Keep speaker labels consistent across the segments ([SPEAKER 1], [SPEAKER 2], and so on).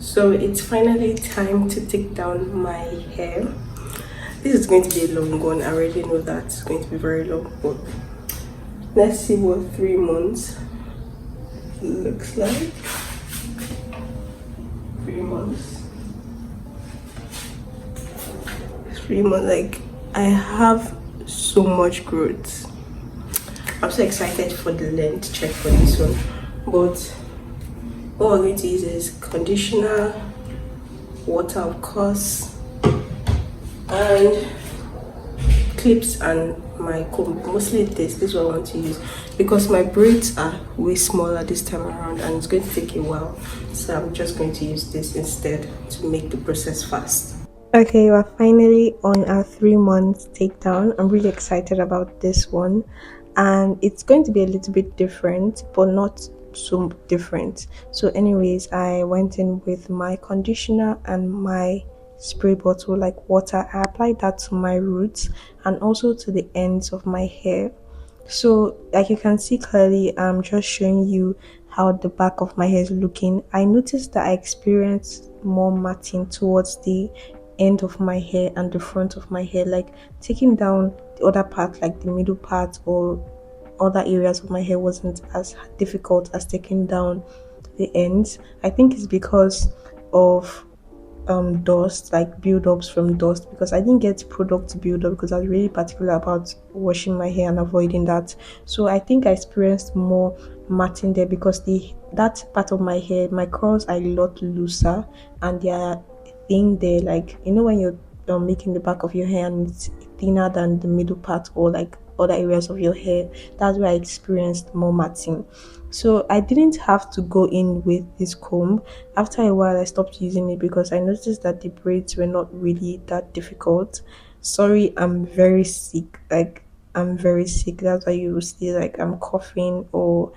[SPEAKER 1] So it's finally time to take down my hair. This is going to be a long one. I already know that it's going to be very long, but let's see what 3 months looks like. 3 months. 3 months. Like, I have so much growth. I'm so excited for the length check for this one. But what we're going to use is conditioner, water, of course, and clips and my comb. Mostly this is what I want to use because my braids are way smaller this time around and it's going to take a while, so I'm just going to use this instead to make the process fast. Okay, we're finally on our 3 months takedown. I'm really excited about this one, and it's going to be a little bit different, but not so different. So anyways, I went in with my conditioner and my spray bottle, like water. I applied that to my roots and also to the ends of my hair. So like you can see clearly, I'm just showing you how the back of my hair is looking. I noticed that I experienced more matting towards the end of my hair and the front of my hair, like taking down the other part, like the middle part or other areas of my hair wasn't as difficult as taking down the ends. I think it's because of dust, like build-ups from dust, because I didn't get product build-up because I was really particular about washing my hair and avoiding that. So I think I experienced more matting there because the that part of my hair, my curls are a lot looser and they are thin there, like when you're making the back of your hair and it's thinner than the middle part or like other areas of your hair. That's where I experienced more matting. So I didn't have to go in with this comb. After a while I stopped using it because I noticed that the braids were not really that difficult. Sorry, I'm very sick. Like, I'm very sick. That's why you will see like I'm coughing or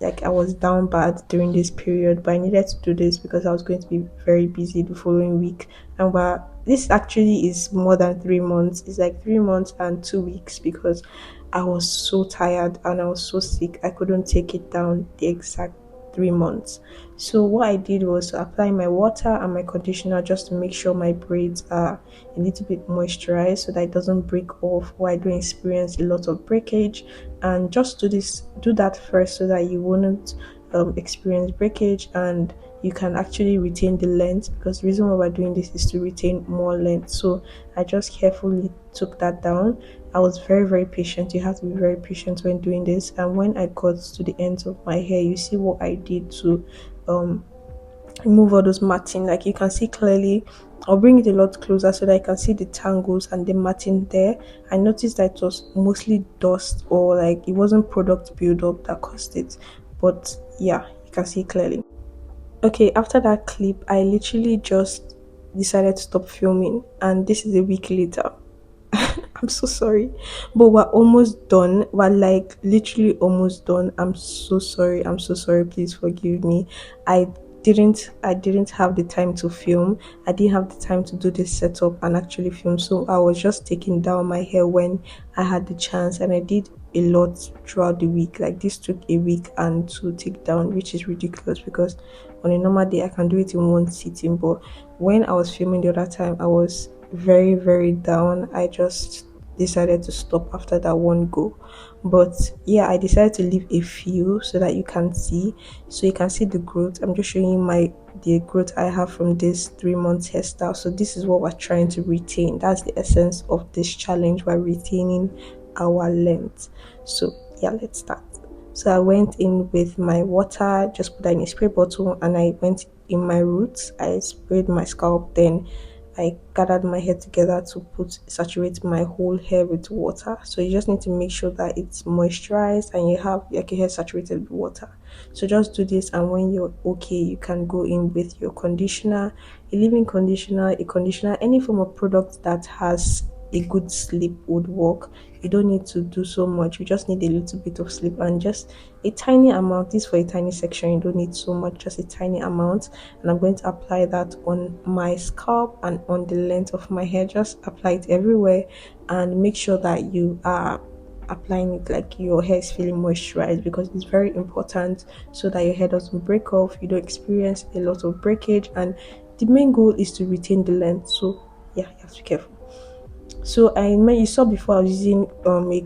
[SPEAKER 1] like I was down bad during this period, but I needed to do this because I was going to be very busy the following week. And this actually is more than 3 months. It's like 3 months and 2 weeks because I was so tired and I was so sick. I couldn't take it down the exact 3 months. So what I did was to apply my water and my conditioner just to make sure my braids are a little bit moisturized so that it doesn't break off or I don't experience a lot of breakage. And just do that first so that you won't experience breakage and you can actually retain the length, because the reason why we're doing this is to retain more length. So I just carefully took that down. I was very, very patient. You have to be very patient when doing this. And when I got to the ends of my hair, you see what I did to remove all those matting. Like you can see clearly, I'll bring it a lot closer so that I can see the tangles and the matting there. I noticed that it was mostly dust or like it wasn't product buildup that caused it, but yeah, you can see clearly. Okay, after that clip I literally just decided to stop filming, and this is a week later. I'm so sorry, but we're almost done. We're like literally almost done. I'm so sorry. I'm so sorry. Please forgive me. I I didn't have the time to film. I didn't have the time to do this setup and actually film. So I was just taking down my hair when I had the chance, and I did a lot throughout the week. Like this took a week and to take down, which is ridiculous because on a normal day I can do it in one sitting, but when I was filming the other time I was very, very down. I just decided to stop after that one go. But yeah, I decided to leave a few so that you can see the growth. I'm just showing you the growth I have from this 3 months hairstyle. So this is what we're trying to retain. That's the essence of this challenge. We're retaining our length. So yeah, let's start. So I went in with my water, just put that in a spray bottle, and I went in my roots. I sprayed my scalp, then I gathered my hair together to saturate my whole hair with water. So you just need to make sure that it's moisturized and you have like your hair saturated with water. So just do this, and when you're okay, you can go in with your conditioner, a leave-in conditioner, a conditioner, any form of product that has a good sleep would work. You don't need to do so much. You just need a little bit of sleep and just a tiny amount. This for a tiny section. You don't need so much, just a tiny amount. And I'm going to apply that on my scalp and on the length of my hair. Just apply it everywhere and make sure that you are applying it, like your hair is feeling moisturized, because it's very important so that your hair doesn't break off, you don't experience a lot of breakage, and the main goal is to retain the length. So yeah, you have to be careful. So you saw before I was using a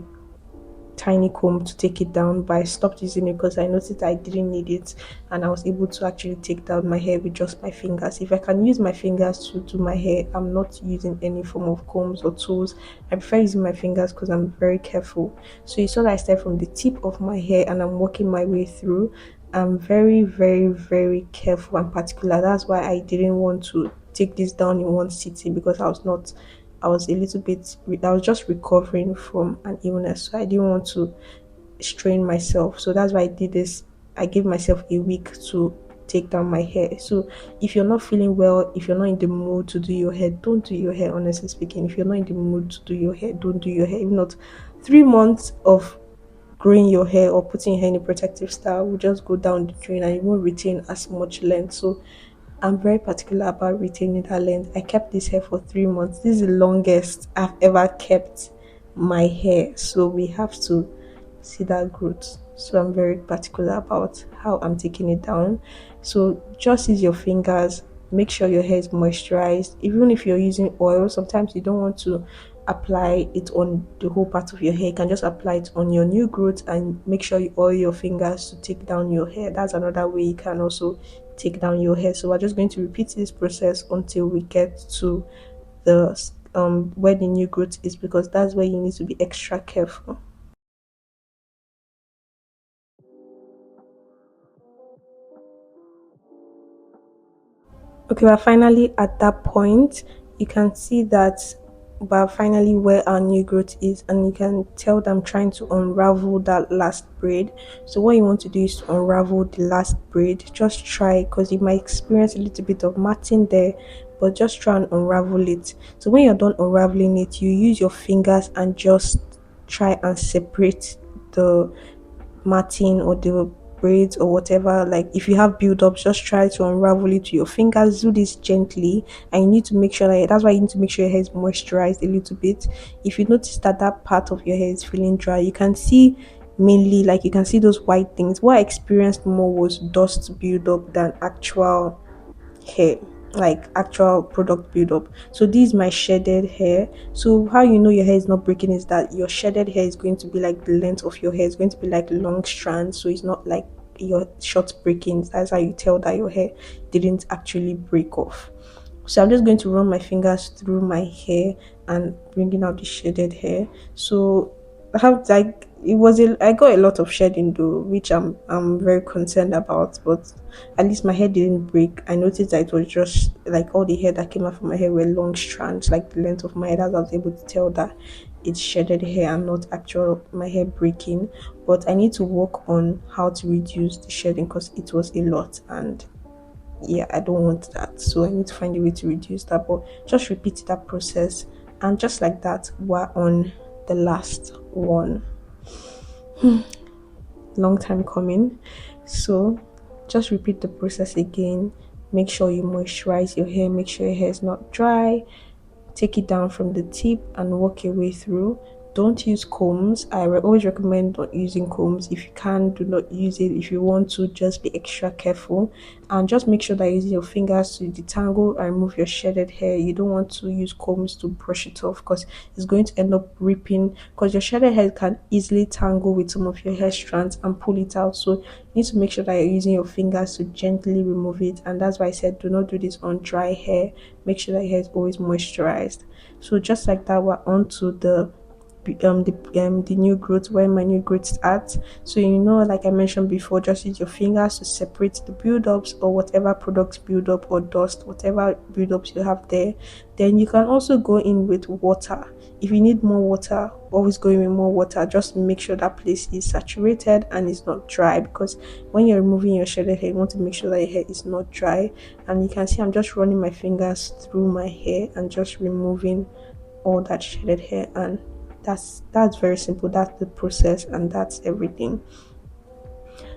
[SPEAKER 1] tiny comb to take it down, but I stopped using it because I noticed I didn't need it, and I was able to actually take down my hair with just my fingers. If I can use my fingers to do my hair, I'm not using any form of combs or tools. I prefer using my fingers because I'm very careful. So you saw that I started from the tip of my hair and I'm working my way through. I'm very, very, very careful and particular. That's why I didn't want to take this down in one sitting, because I was a little bit, I was just recovering from an illness. So I didn't want to strain myself. So that's why I did this. I gave myself a week to take down my hair. So if you're not feeling well, if you're not in the mood to do your hair, don't do your hair, honestly speaking. If you're not in the mood to do your hair, don't do your hair. If not, 3 months of growing your hair or putting your hair in a protective style will just go down the drain and you won't retain as much length. So I'm very particular about retaining that length. I kept this hair for 3 months. This is the longest I've ever kept my hair. So we have to see that growth. So I'm very particular about how I'm taking it down. So just use your fingers. Make sure your hair is moisturized. Even if you're using oil, sometimes you don't want to apply it on the whole part of your hair. You can just apply it on your new growth and make sure you oil your fingers to take down your hair. That's another way you can also take down your hair. So we're just going to repeat this process until we get to the where the new growth is, because that's where you need to be extra careful. Okay, we're finally at that point. You can see that we're finally where our new growth is, and you can tell that I'm trying to unravel that last braid. So what you want to do is to unravel the last braid. Just try, because you might experience a little bit of matting there, but just try and unravel it. So when you're done unraveling it, you use your fingers and just try and separate the matting or the braids or whatever. Like if you have build-ups, just try to unravel it with your fingers. Do this gently, and you need to make sure that, that's why you need to make sure your hair is moisturized a little bit. If you notice that that part of your hair is feeling dry, you can see, mainly, like you can see those white things. What I experienced more was dust build-up than actual hair, like actual product buildup. So this is my shaded hair. So how you know your hair is not breaking is that your shaded hair is going to be like the length of your hair. It's going to be like long strands, so it's not like your short breakings. That's how you tell that your hair didn't actually break off. So I'm just going to run my fingers through my hair and bringing out the shaded hair. So I have, like, I got a lot of shedding though, which I'm very concerned about, but at least my hair didn't break. I noticed that it was just like all the hair that came out from my hair were long strands, like the length of my hair. That I was able to tell that it's shedded hair and not actual my hair breaking. But I need to work on how to reduce the shedding because it was a lot, and yeah, I don't want that. So I need to find a way to reduce that. But just repeat that process, and just like that, we're on the last one. Long time coming. So just repeat the process again. Make sure you moisturize your hair, make sure your hair is not dry. Take it down from the tip and work your way through. Don't use combs. I always recommend not using combs. If you can, do not use it. If you want to, just be extra careful, and just make sure that you use your fingers to detangle and remove your shredded hair. You don't want to use combs to brush it off because it's going to end up ripping, because your shredded hair can easily tangle with some of your hair strands and pull it out. So you need to make sure that you're using your fingers to gently remove it, and that's why I said do not do this on dry hair. Make sure that your hair is always moisturized. So just like that, we're on to the new growth, where my new growth is at. So like I mentioned before, just use your fingers to separate the buildups or whatever products buildup or dust, whatever buildups you have there. Then you can also go in with water. If you need more water, always go in with more water. Just make sure that place is saturated and it's not dry, because when you're removing your shredded hair, you want to make sure that your hair is not dry. And you can see I'm just running my fingers through my hair and just removing all that shredded hair, and that's very simple. That's the process, and that's everything.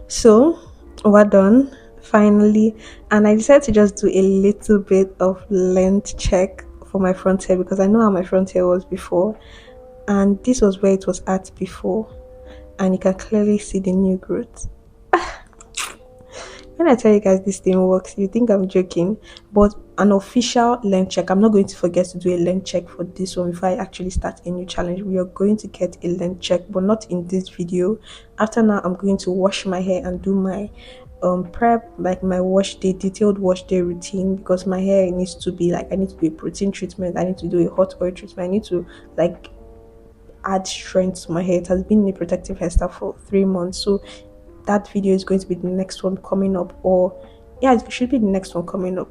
[SPEAKER 1] So we're done finally, and I decided to just do a little bit of length check for my front hair, because I know how my front hair was before. and this was where it was at before, and you can clearly see the new growth. When I tell you guys this thing works, you think I'm joking, but an official length check. I'm not going to forget to do a length check for this one before I actually start a new challenge. We are going to get a length check, but not in this video. After now, I'm going to wash my hair and do my prep, like my wash day, detailed wash day routine, because my hair needs to be like, I need to do a protein treatment, I need to do a hot oil treatment, I need to like add strength to my hair. It has been in a protective hairstyle for 3 months, so that video is going to be the next one coming up, or yeah, it should be the next one coming up.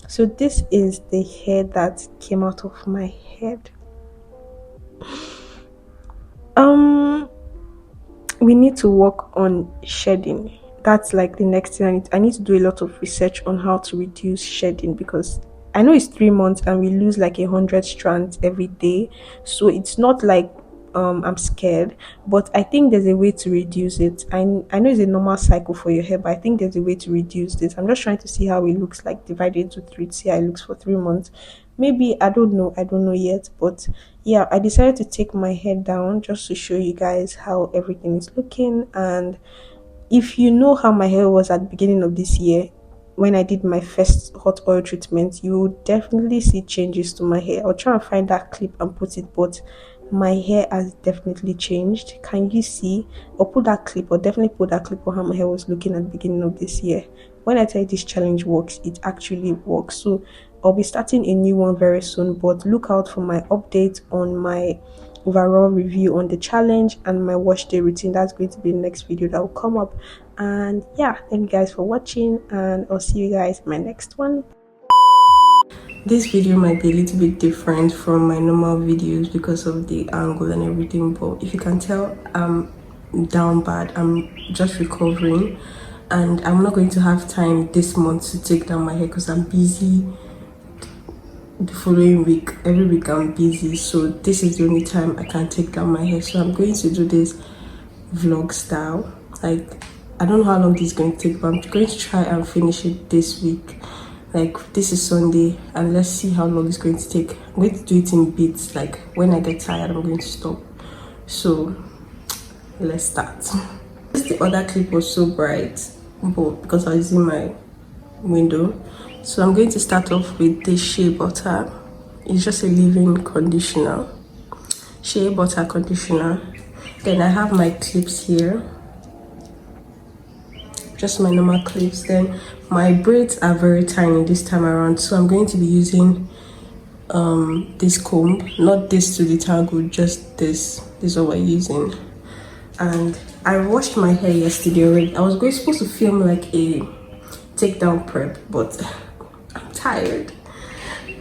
[SPEAKER 1] So this is the hair that came out of my head. We need to work on shedding. That's like the next thing. I need to do a lot of research on how to reduce shedding, because I know it's 3 months and we lose like 100 strands every day, so it's not like I'm scared, but I think there's a way to reduce it. I know it's a normal cycle for your hair, but I think there's a way to reduce this. I'm just trying to see how it looks like divided into three, see how it looks for 3 months. Maybe I don't know yet, but yeah, I decided to take my hair down just to show you guys how everything is looking. And if you know how my hair was at the beginning of this year, when I did my first hot oil treatment, you will definitely see changes to my hair. I'll try and find that clip and put it, but my hair has definitely changed. Can you see? Or put that clip, or definitely put that clip on how my hair was looking at the beginning of this year. When I tell you this challenge works, it actually works. So I'll be starting a new one very soon, but look out for my update on my overall review on the challenge and my wash day routine. That's going to be the next video that will come up. And yeah, thank you guys for watching, and I'll see you guys in my next one. This video might be a little bit different from my normal videos because of the angle and everything, but if you can tell, I'm down bad. I'm just recovering, and I'm not going to have time this month to take down my hair because I'm busy the following week. Every week I'm busy, so this is the only time I can take down my hair. So I'm going to do this vlog style. Like, I don't know how long this is going to take, but I'm going to try and finish it this week. Like, this is Sunday, and let's see how long it's going to take. I'm going to do it in bits. Like, when I get tired, I'm going to stop. So let's start. The other clip was so bright, but because I was in my window, so I'm going to start off with this shea butter. It's just a leave-in conditioner, shea butter conditioner. Then I have my clips here, just my normal clips. Then my braids are very tiny this time around, so I'm going to be using this comb, not this to detangle, just this is what we're using. And I washed my hair yesterday already. I was supposed to film like a takedown prep, but I'm tired.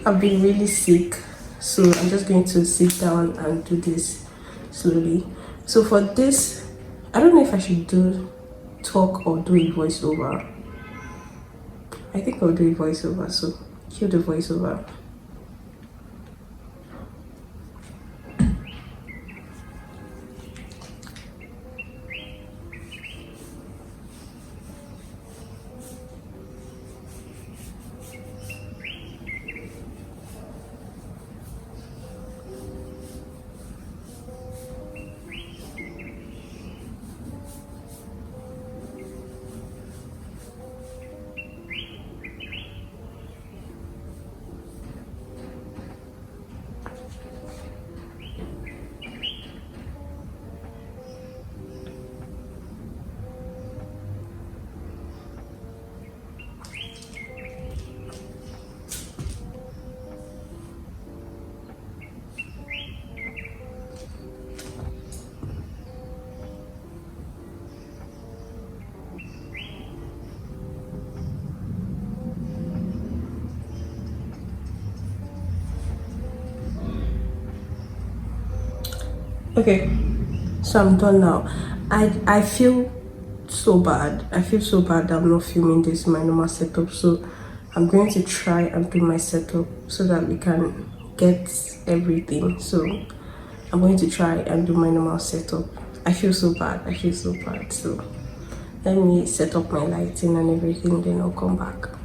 [SPEAKER 1] I've been really sick, so I'm just going to sit down and do this slowly. So for this, I don't know if I should talk or do a voiceover. I think I'll do a voiceover, so cue the voiceover. Okay, so I'm done now. I feel so bad. I feel so bad that I'm not filming this in my normal setup, so I'm going to try and do my setup so that we can get everything. So I'm going to try and do my normal setup. I feel so bad. So let me set up my lighting and everything, then I'll come back.